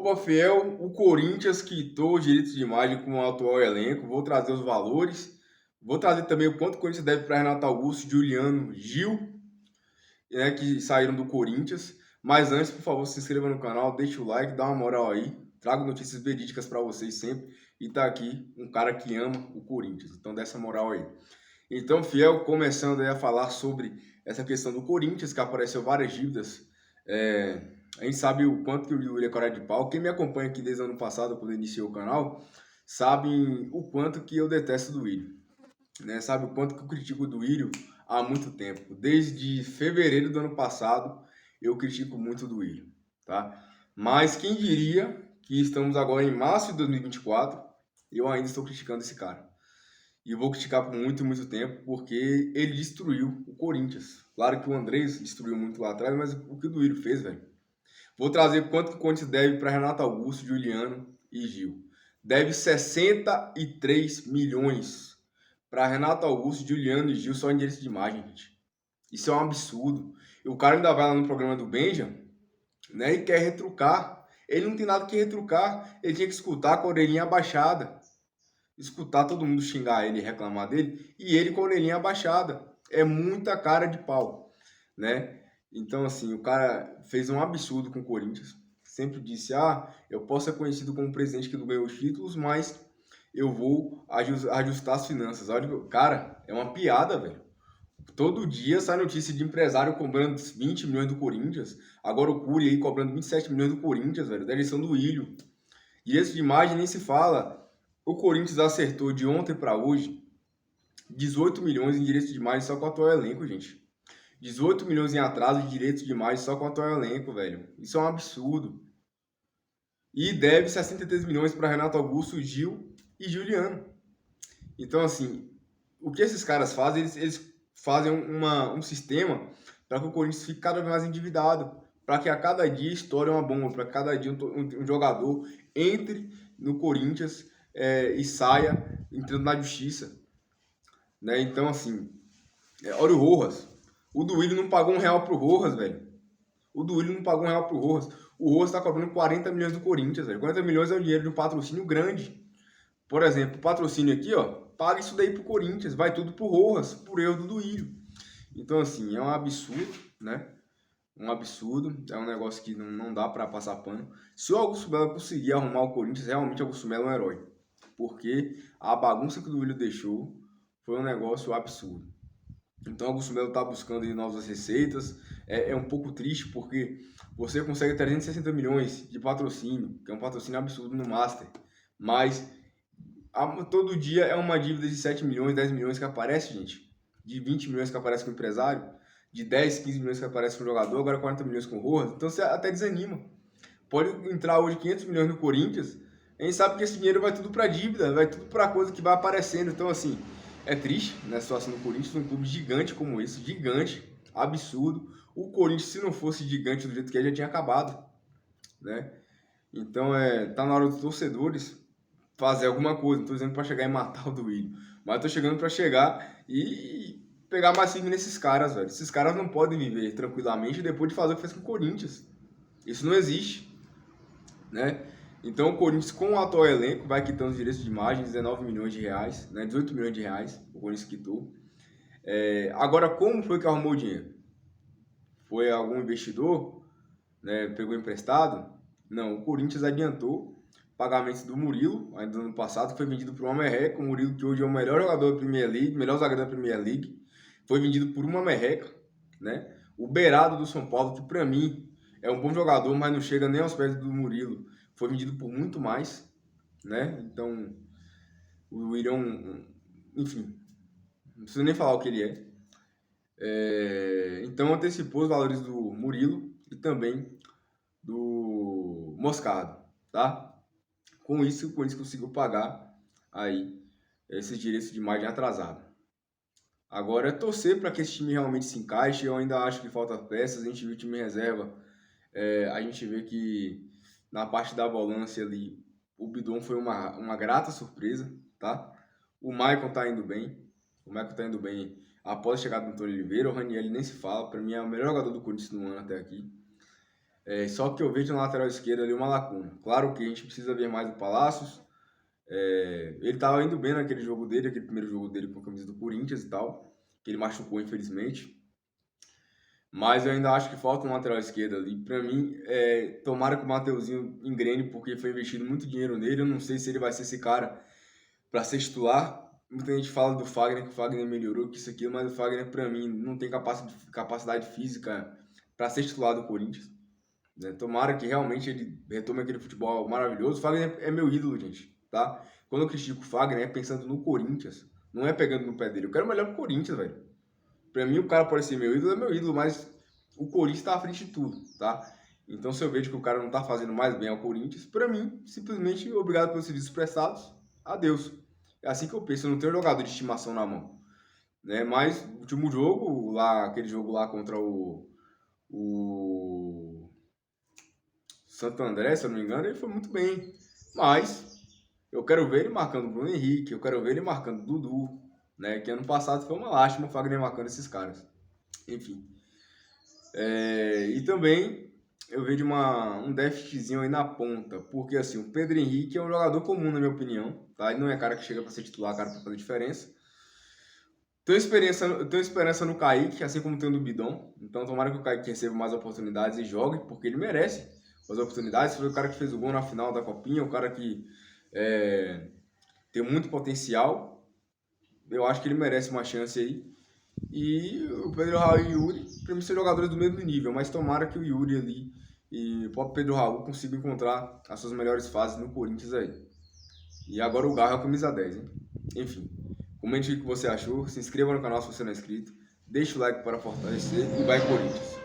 Opa, Fiel, o Corinthians quitou os direitos de imagem com o atual elenco. Vou trazer os valores. Vou trazer também o quanto o Corinthians deve para Renato Augusto, Juliano, Gil, né, que saíram do Corinthians. Mas antes, por favor, se inscreva no canal, deixa o like, dá uma moral aí. Trago notícias verídicas para vocês sempre. E tá aqui um cara que ama o Corinthians. Então, dá essa moral aí. Então, Fiel, começando aí a falar sobre essa questão do Corinthians, que apareceu várias dívidas. A gente sabe o quanto que o Yuri é cara de pau. Quem me acompanha aqui desde o ano passado, quando iniciou o canal, sabe o quanto que eu detesto do Willian, né? Sabe o quanto que eu critico do Willian há muito tempo. Desde fevereiro do ano passado, eu critico muito do Willian, tá? Mas quem diria que estamos agora em março de 2024 e eu ainda estou criticando esse cara. E eu vou criticar por muito, muito tempo, porque ele destruiu o Corinthians. Claro que o Andrés destruiu muito lá atrás, mas o que o Duílio fez, velho? Vou trazer quanto que o Corinthians deve para Renato Augusto, Juliano e Gil. Deve 63 milhões para Renato Augusto, Juliano e Gil só em direito de imagem, gente. Isso é um absurdo. E o cara ainda vai lá no programa do Benja, né, e quer retrucar. Ele não tem nada que retrucar. Ele tinha que escutar com a orelhinha abaixada. Escutar todo mundo xingar ele e reclamar dele, e ele com a orelhinha abaixada. É muita cara de pau, né? Então, assim, o cara fez um absurdo com o Corinthians. Sempre disse, eu posso ser conhecido como presidente que não ganhou os títulos, mas eu vou ajustar as finanças. Olha, cara, é uma piada, velho. Todo dia sai notícia de empresário cobrando 20 milhões do Corinthians. Agora o Cury aí cobrando 27 milhões do Corinthians, velho, da eleição do Ilho. E esse de imagem nem se fala. O Corinthians acertou de ontem para hoje 18 milhões em direitos de imagem só com o atual elenco, gente. 18 milhões em atraso de direitos de imagem só com o atual elenco, velho. Isso é um absurdo. E deve 63 milhões para Renato Augusto, Gil e Juliano. Então, assim, o que esses caras fazem? Eles fazem um sistema para que o Corinthians fique cada vez mais endividado. Para que a cada dia estoure uma bomba, para cada dia um jogador entre no Corinthians e saia entrando na justiça, né? Então, assim, olha o Rojas. O Duílio não pagou R$ 1 pro Rojas, velho. O Duílio não pagou R$ 1 pro Rojas. O Rojas tá cobrando 40 milhões do Corinthians, velho. 40 milhões é o dinheiro de um patrocínio grande. Por exemplo, o patrocínio aqui, ó, paga isso daí pro Corinthians. Vai tudo pro Rojas, por erro do Duílio. Então, assim, é um absurdo, né? Um absurdo. É um negócio que não dá para passar pano. Se o Augusto Melo conseguir arrumar o Corinthians, realmente o Augusto Melo é um herói. Porque a bagunça que o Duílio deixou foi um negócio absurdo. Então, o Augusto Melo está buscando aí novas receitas. É um pouco triste porque você consegue 360 milhões de patrocínio, que é um patrocínio absurdo no Master. Mas todo dia é uma dívida de 7 milhões, 10 milhões que aparece, gente. De 20 milhões que aparece com o empresário. De 10, 15 milhões que aparece com o jogador. Agora 40 milhões com o Rojas. Então você até desanima. Pode entrar hoje 500 milhões no Corinthians. A gente sabe que esse dinheiro vai tudo para dívida, vai tudo para coisa que vai aparecendo. Então, assim, é triste, né, a situação do Corinthians, um clube gigante como esse, gigante, absurdo. O Corinthians, se não fosse gigante do jeito que é, já tinha acabado, né? Então, tá na hora dos torcedores fazer alguma coisa. Não tô dizendo para chegar e matar o Duílio, mas tô chegando para chegar e pegar mais firme nesses caras, velho. Esses caras não podem viver tranquilamente depois de fazer o que fez com o Corinthians. Isso não existe, né? Então o Corinthians com o atual elenco vai quitando os direitos de imagem, 19 milhões de reais, né? 18 milhões de reais, o Corinthians quitou. Agora, como foi que arrumou o dinheiro? Foi algum investidor, né? Pegou emprestado? Não, o Corinthians adiantou pagamentos do Murilo, ainda no ano passado, que foi vendido por uma merreca. O Murilo, que hoje é o melhor jogador da Premier League, melhor zagueiro da Premier League, foi vendido por uma merreca, né? O Berardo do São Paulo, que para mim é um bom jogador, mas não chega nem aos pés do Murilo, foi vendido por muito mais, né? Então, o Willian, enfim, não preciso nem falar o que ele é. Então, antecipou os valores do Murilo e também do Moscardo, tá? Com isso, o Corinthians conseguiu pagar aí esses direitos de imagem atrasado. Agora é torcer para que esse time realmente se encaixe. Eu ainda acho que falta peças. A gente viu o time reserva. A gente vê que na parte da volância ali, o Bidon foi uma grata surpresa, tá? O Maicon tá indo bem. O Maicon tá indo bem após a chegada do Antônio Oliveira. O Raniel nem se fala. Para mim é o melhor jogador do Corinthians no ano até aqui. Só que eu vejo na lateral esquerda ali uma lacuna. Claro que a gente precisa ver mais o Palácios. Ele estava indo bem naquele jogo dele, aquele primeiro jogo dele com a camisa do Corinthians e tal, que ele machucou, infelizmente. Mas eu ainda acho que falta um lateral esquerdo ali. Pra mim, tomara que o Mateuzinho engrene, porque foi investido muito dinheiro nele. Eu não sei se ele vai ser esse cara para ser titular. Muita gente fala do Fagner, que o Fagner melhorou, que isso aqui, mas o Fagner, pra mim, não tem capacidade física para ser titular do Corinthians. Né? Tomara que realmente ele retome aquele futebol maravilhoso. O Fagner é meu ídolo, gente, tá? Quando eu critico o Fagner, é pensando no Corinthians, não é pegando no pé dele. Eu quero o melhor pro Corinthians, velho. Pra mim, o cara pode ser meu ídolo, é meu ídolo, mas o Corinthians tá à frente de tudo, tá? Então, se eu vejo que o cara não tá fazendo mais bem ao Corinthians, pra mim, simplesmente obrigado pelos serviços prestados, adeus. É assim que eu penso, eu não tenho jogador de estimação na mão, né? Mas, o último jogo, lá, aquele jogo lá contra o Santo André, se eu não me engano, ele foi muito bem. Mas, eu quero ver ele marcando o Bruno Henrique, eu quero ver ele marcando o Dudu, né? Que ano passado foi uma lástima o Fagner marcando esses caras. Enfim. E também eu vejo um déficitzinho aí na ponta, porque assim, o Pedro Henrique é um jogador comum, na minha opinião, tá? Ele não é cara que chega para ser titular, cara para fazer diferença. Tenho esperança no Kaique, assim como tenho no Bidon. Então tomara que o Kaique receba mais oportunidades e jogue, porque ele merece as oportunidades. Foi o cara que fez o gol na final da Copinha, o cara que tem muito potencial. Eu acho que ele merece uma chance aí. E o Pedro Raul e o Yuri, para mim, são jogadores do mesmo nível, mas tomara que o Yuri ali e o próprio Pedro Raul consigam encontrar as suas melhores fases no Corinthians aí. E agora o Garro é a camisa 10, hein? Enfim, comente o que você achou, se inscreva no canal se você não é inscrito, deixa o like para fortalecer e vai Corinthians!